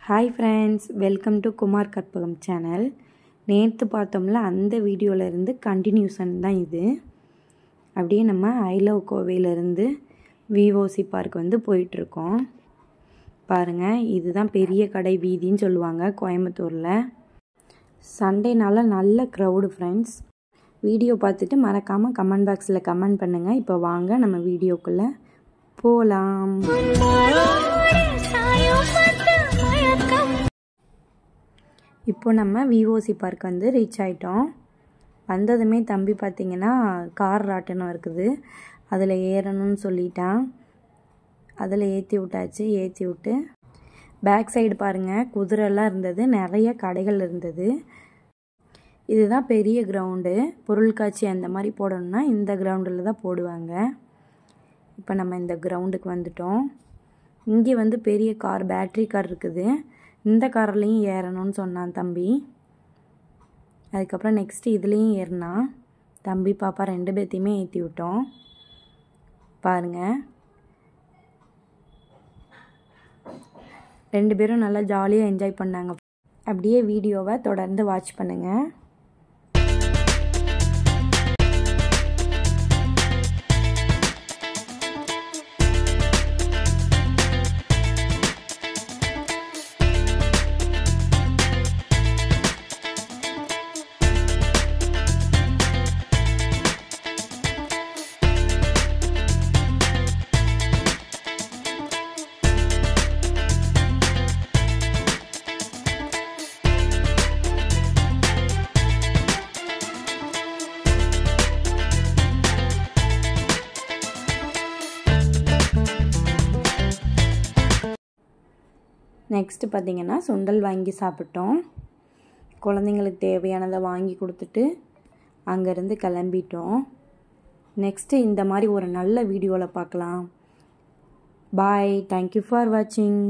Hi friends, welcome to Kumar Karpagam channel. நேற்று பார்த்தோம்ல அந்த வீடியோல இருந்து கண்டினியூஷன் தான் இது. அப்படியே நம்ம ஐ லவ் கோவையில இருந்து விஓசி பார்க் வந்து போயிட்டு இருக்கோம். பாருங்க, இதுதான் பெரிய கடை வீதின்னு சொல்லுவாங்க கோயம்புத்தூர்ல. சண்டேனால நல்ல crowd friends. வீடியோ பார்த்துட்டு மறக்காம கமெண்ட் பாக்ஸ்ல கமெண்ட் பண்ணுங்க. இப்போ வாங்க நம்ம வீடியோக்குள்ள போலாம். இப்போ நம்ம விஓசி பார்க் வந்து ரீச் ஆயிட்டோம். வந்ததுமே தம்பி பார்த்தீங்கன்னா கார் ராட்டனம் இருக்குது, அதில் ஏறணும்னு சொல்லிட்டான். அதில் ஏற்றி விட்டாச்சு. ஏற்றி விட்டு பேக் சைடு பாருங்கள், குதிரைலாம் இருந்தது, நிறைய கடைகள் இருந்தது. இதுதான் பெரிய கிரவுண்டு. பொருட்காட்சி அந்த மாதிரி போடணும்னா இந்த கிரவுண்டில் தான் போடுவாங்க. இப்போ நம்ம இந்த கிரவுண்டுக்கு வந்துட்டோம். இங்கே வந்து பெரிய கார், பேட்ரி கார் இருக்குது. இந்த கார்லேயும் ஏறணும்னு சொன்னான் தம்பி. அதுக்கப்புறம் நெக்ஸ்ட்டு இதுலேயும் ஏறினான். தம்பி பாப்பா ரெண்டு பேர்த்தையுமே ஏற்றி விட்டோம். பாருங்கள், ரெண்டு பேரும் நல்லா ஜாலியாக என்ஜாய் பண்ணாங்க. அப்படியே வீடியோவை தொடர்ந்து வாட்ச் பண்ணுங்கள். நெக்ஸ்ட்டு பார்த்திங்கன்னா சுண்டல் வாங்கி சாப்பிட்டோம். குழந்தைங்களுக்கு தேவையானதை வாங்கி கொடுத்துட்டு அங்கேருந்து கிளம்பிட்டோம். நெக்ஸ்ட்டு இந்த மாதிரி ஒரு நல்ல வீடியோவில் பார்க்கலாம். பாய், தேங்க்யூ ஃபார் வாட்சிங்.